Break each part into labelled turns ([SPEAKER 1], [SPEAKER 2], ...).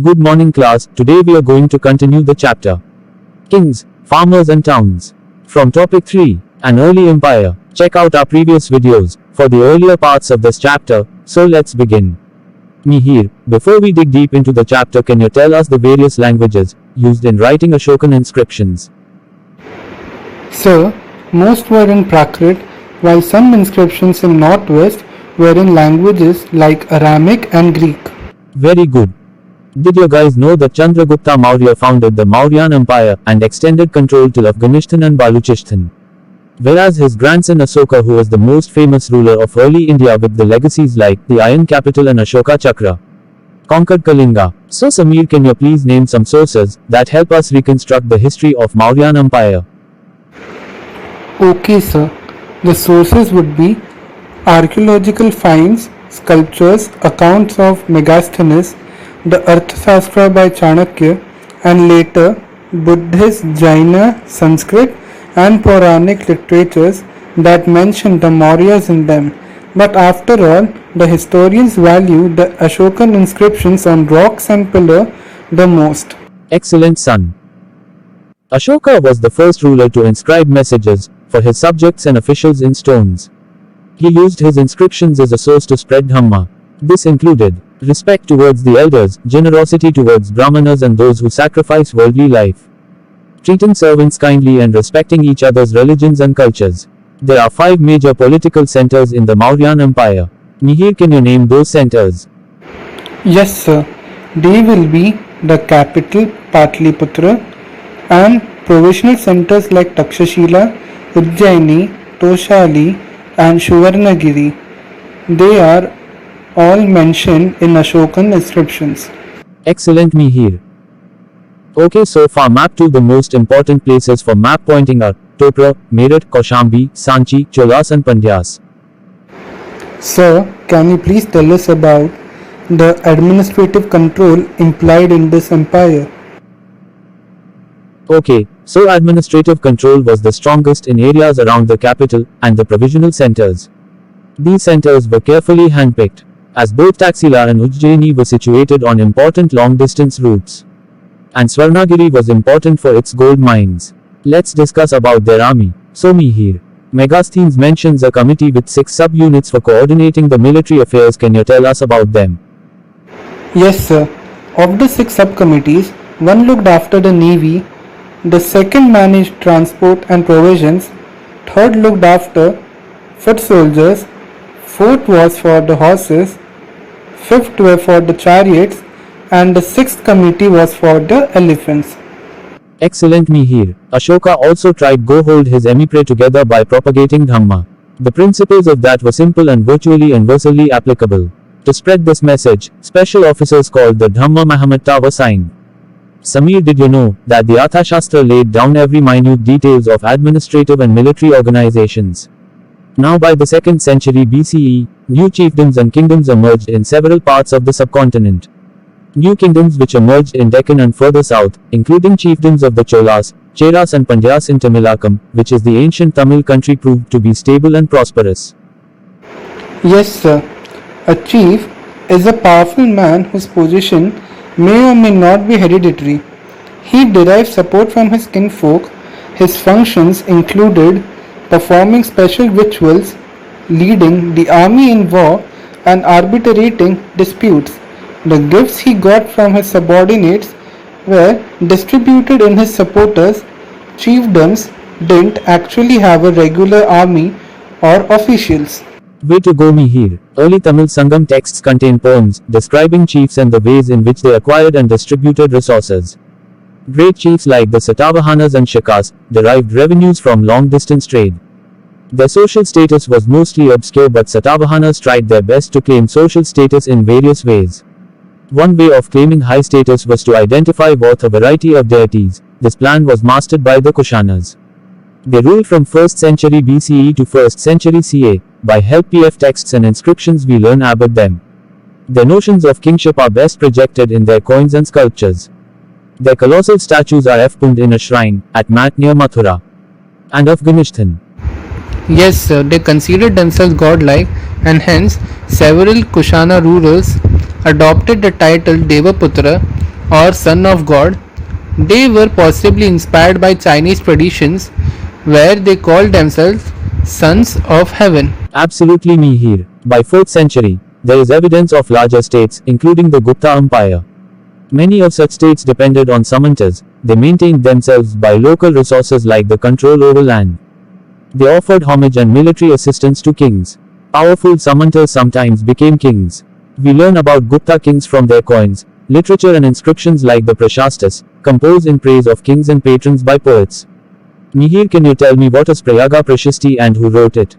[SPEAKER 1] Good morning class, today we are going to continue the chapter Kings, Farmers and Towns. From topic 3, An Early Empire. Check out our previous videos for the earlier parts of this chapter, so let's begin. Mihir, before we dig deep into the chapter, can you tell us the various languages used in writing Ashokan inscriptions?
[SPEAKER 2] Sir, most were in Prakrit, while some inscriptions in Northwest were in languages like Aramic and Greek.
[SPEAKER 1] Very good. Did you guys know that Chandragupta Maurya founded the Mauryan Empire and extended control to Afghanistan and Baluchistan? Whereas his grandson Ashoka, who was the most famous ruler of early India with the legacies like the Iron Capital and Ashoka Chakra, conquered Kalinga. So Samir, can you please name some sources that help us reconstruct the history of Mauryan Empire?
[SPEAKER 2] Okay, sir. The sources would be archaeological finds, sculptures, accounts of Megasthenes, the Arthashastra by Chanakya, and later Buddhist, Jaina, Sanskrit, and Puranic literatures that mention the Mauryas in them. But after all, the historians value the Ashokan inscriptions on rocks and pillar the most.
[SPEAKER 1] Excellent, son. Ashoka was the first ruler to inscribe messages for his subjects and officials in stones. He used his inscriptions as a source to spread Dhamma. This included respect towards the elders, generosity towards Brahmanas and those who sacrifice worldly life, treating servants kindly and respecting each other's religions and cultures. There are 5 major political centers in the Mauryan Empire. Mihir, can you name those centers?
[SPEAKER 2] Yes, sir. They will be the capital Patliputra and provisional centers like Takshashila, Ujjaini, Toshali, and Suvarnagiri. They are all mentioned in Ashokan inscriptions.
[SPEAKER 1] Excellent, Mihir. Okay, so far map 2. The most important places for map pointing are Topra, Meerut, Kaushambi, Sanchi, Cholas and Pandyas.
[SPEAKER 2] Sir, can you please tell us about the administrative control implied in this empire?
[SPEAKER 1] Okay, so administrative control was the strongest in areas around the capital and the provisional centers. These centers were carefully handpicked, as both Taxila and Ujjaini were situated on important long-distance routes, and Swarnagiri was important for its gold mines. Let's discuss about their army. So Mihir, Megasthenes mentions a committee with 6 sub-units for coordinating the military affairs. Can you tell us about them?
[SPEAKER 2] Yes, sir. Of the 6 subcommittees, one looked after the navy, the second managed transport and provisions, third looked after foot soldiers, fourth was for the horses, fifth were for the chariots, and the 6th committee was for the elephants.
[SPEAKER 1] Excellent, Mihir. Ashoka also tried to hold his emperor together by propagating Dhamma. The principles of that were simple and virtually universally applicable. To spread this message, special officers called the Dhamma Mahamatta were signed. Samir, did you know that the Arthashastra laid down every minute details of administrative and military organizations? Now by the 2nd century BCE, new chiefdoms and kingdoms emerged in several parts of the subcontinent. New kingdoms which emerged in Deccan and further south, including chiefdoms of the Cholas, Cheras and Pandyas in Tamilakam, which is the ancient Tamil country, proved to be stable and prosperous.
[SPEAKER 2] Yes, sir. A chief is a powerful man whose position may or may not be hereditary. He derives support from his kinfolk. His functions included performing special rituals, leading the army in war, and arbitrating disputes. The gifts he got from his subordinates were distributed in his supporters. Chiefdoms didn't actually have a regular army or officials.
[SPEAKER 1] Way to go, Mihir. Early Tamil Sangam texts contain poems describing chiefs and the ways in which they acquired and distributed resources. Great chiefs like the Satavahanas and Shakas derived revenues from long-distance trade. Their social status was mostly obscure, but Satavahanas tried their best to claim social status in various ways. One way of claiming high status was to identify with a variety of deities. This plan was mastered by the Kushanas. They ruled from 1st century BCE to 1st century CA. By help PF texts and inscriptions we learn about them. Their notions of kingship are best projected in their coins and sculptures. Their colossal statues are found in a shrine at Mat near Mathura and Afghanistan.
[SPEAKER 2] Yes, sir, they considered themselves godlike, and hence several Kushana rulers adopted the title Devaputra or son of God. They were possibly inspired by Chinese traditions where they called themselves sons of heaven.
[SPEAKER 1] Absolutely me here. By 4th century, there is evidence of larger states, including the Gupta Empire. Many of such states depended on Samantas. They maintained themselves by local resources like the control over land. They offered homage and military assistance to kings. Powerful Samantas sometimes became kings. We learn about Gupta kings from their coins, literature and inscriptions like the Prashastas, composed in praise of kings and patrons by poets. Mihir, can you tell me what is Prayaga Prashasti and who wrote it?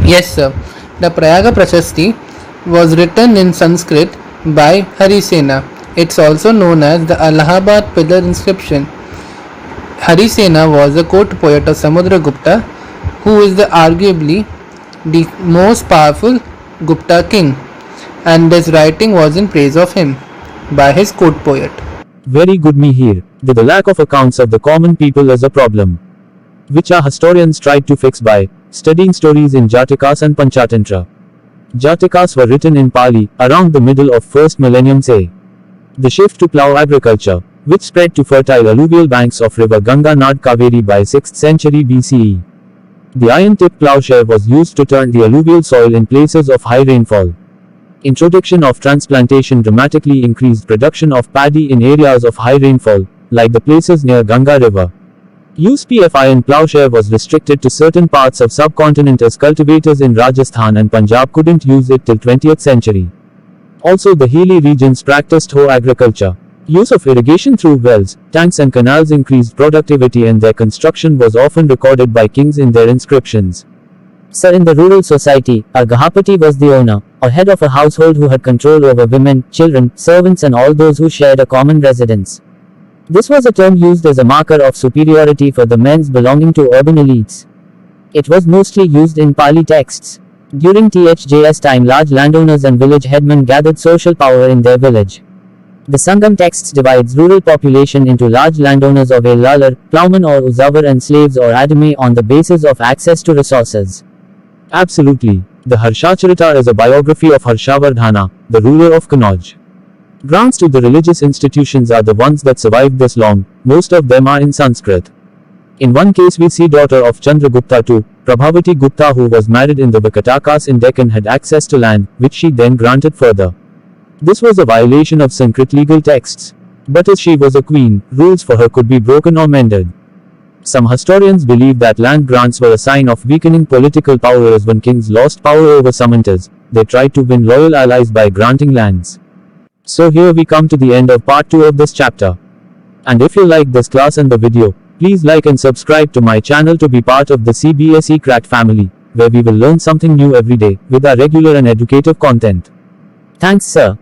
[SPEAKER 2] Yes, sir. The Prayaga Prashasti was written in Sanskrit by Harisena. It's also known as the Allahabad Pillar inscription. Harisena was the court poet of Samudragupta, who is arguably the most powerful Gupta king, and this writing was in praise of him by his court poet.
[SPEAKER 1] Very good Mihir. The lack of accounts of the common people is a problem, which our historians tried to fix by studying stories in Jatakas and Panchatantra. Jatakas were written in Pali around the middle of 1st millennium CE. The shift to plough agriculture, which spread to fertile alluvial banks of river Ganga Nad Kaveri by 6th century BCE. The iron-tipped ploughshare was used to turn the alluvial soil in places of high rainfall. Introduction of transplantation dramatically increased production of paddy in areas of high rainfall, like the places near Ganga River. USPF iron ploughshare was restricted to certain parts of subcontinent as cultivators in Rajasthan and Punjab couldn't use it till 20th century. Also the hilly regions practiced hoe agriculture. Use of irrigation through wells, tanks and canals increased productivity and their construction was often recorded by kings in their inscriptions.
[SPEAKER 3] So in the rural society, a Ghapati was the owner, or head of a household who had control over women, children, servants and all those who shared a common residence. This was a term used as a marker of superiority for the men belonging to urban elites. It was mostly used in Pali texts. During THJ's time, large landowners and village headmen gathered social power in their village. The Sangam texts divides rural population into large landowners of a lalar, plowman or uzavar and slaves or adame on the basis of access to resources.
[SPEAKER 1] Absolutely. The Harshacharita is a biography of Harshavardhana, the ruler of Kannauj. Grants to the religious institutions are the ones that survived this long, most of them are in Sanskrit. In one case we see daughter of Chandragupta II, Prabhavati Gupta, who was married in the Vakatakas in Deccan, had access to land, which she then granted further. This was a violation of Sanskrit legal texts. But as she was a queen, rules for her could be broken or mended. Some historians believe that land grants were a sign of weakening political power, as when kings lost power over Samantas, they tried to win loyal allies by granting lands. So here we come to the end of part 2 of this chapter. And if you like this class and the video, please like and subscribe to my channel to be part of the CBSE Cracked family, where we will learn something new every day with our regular and educative content.
[SPEAKER 3] Thanks, sir.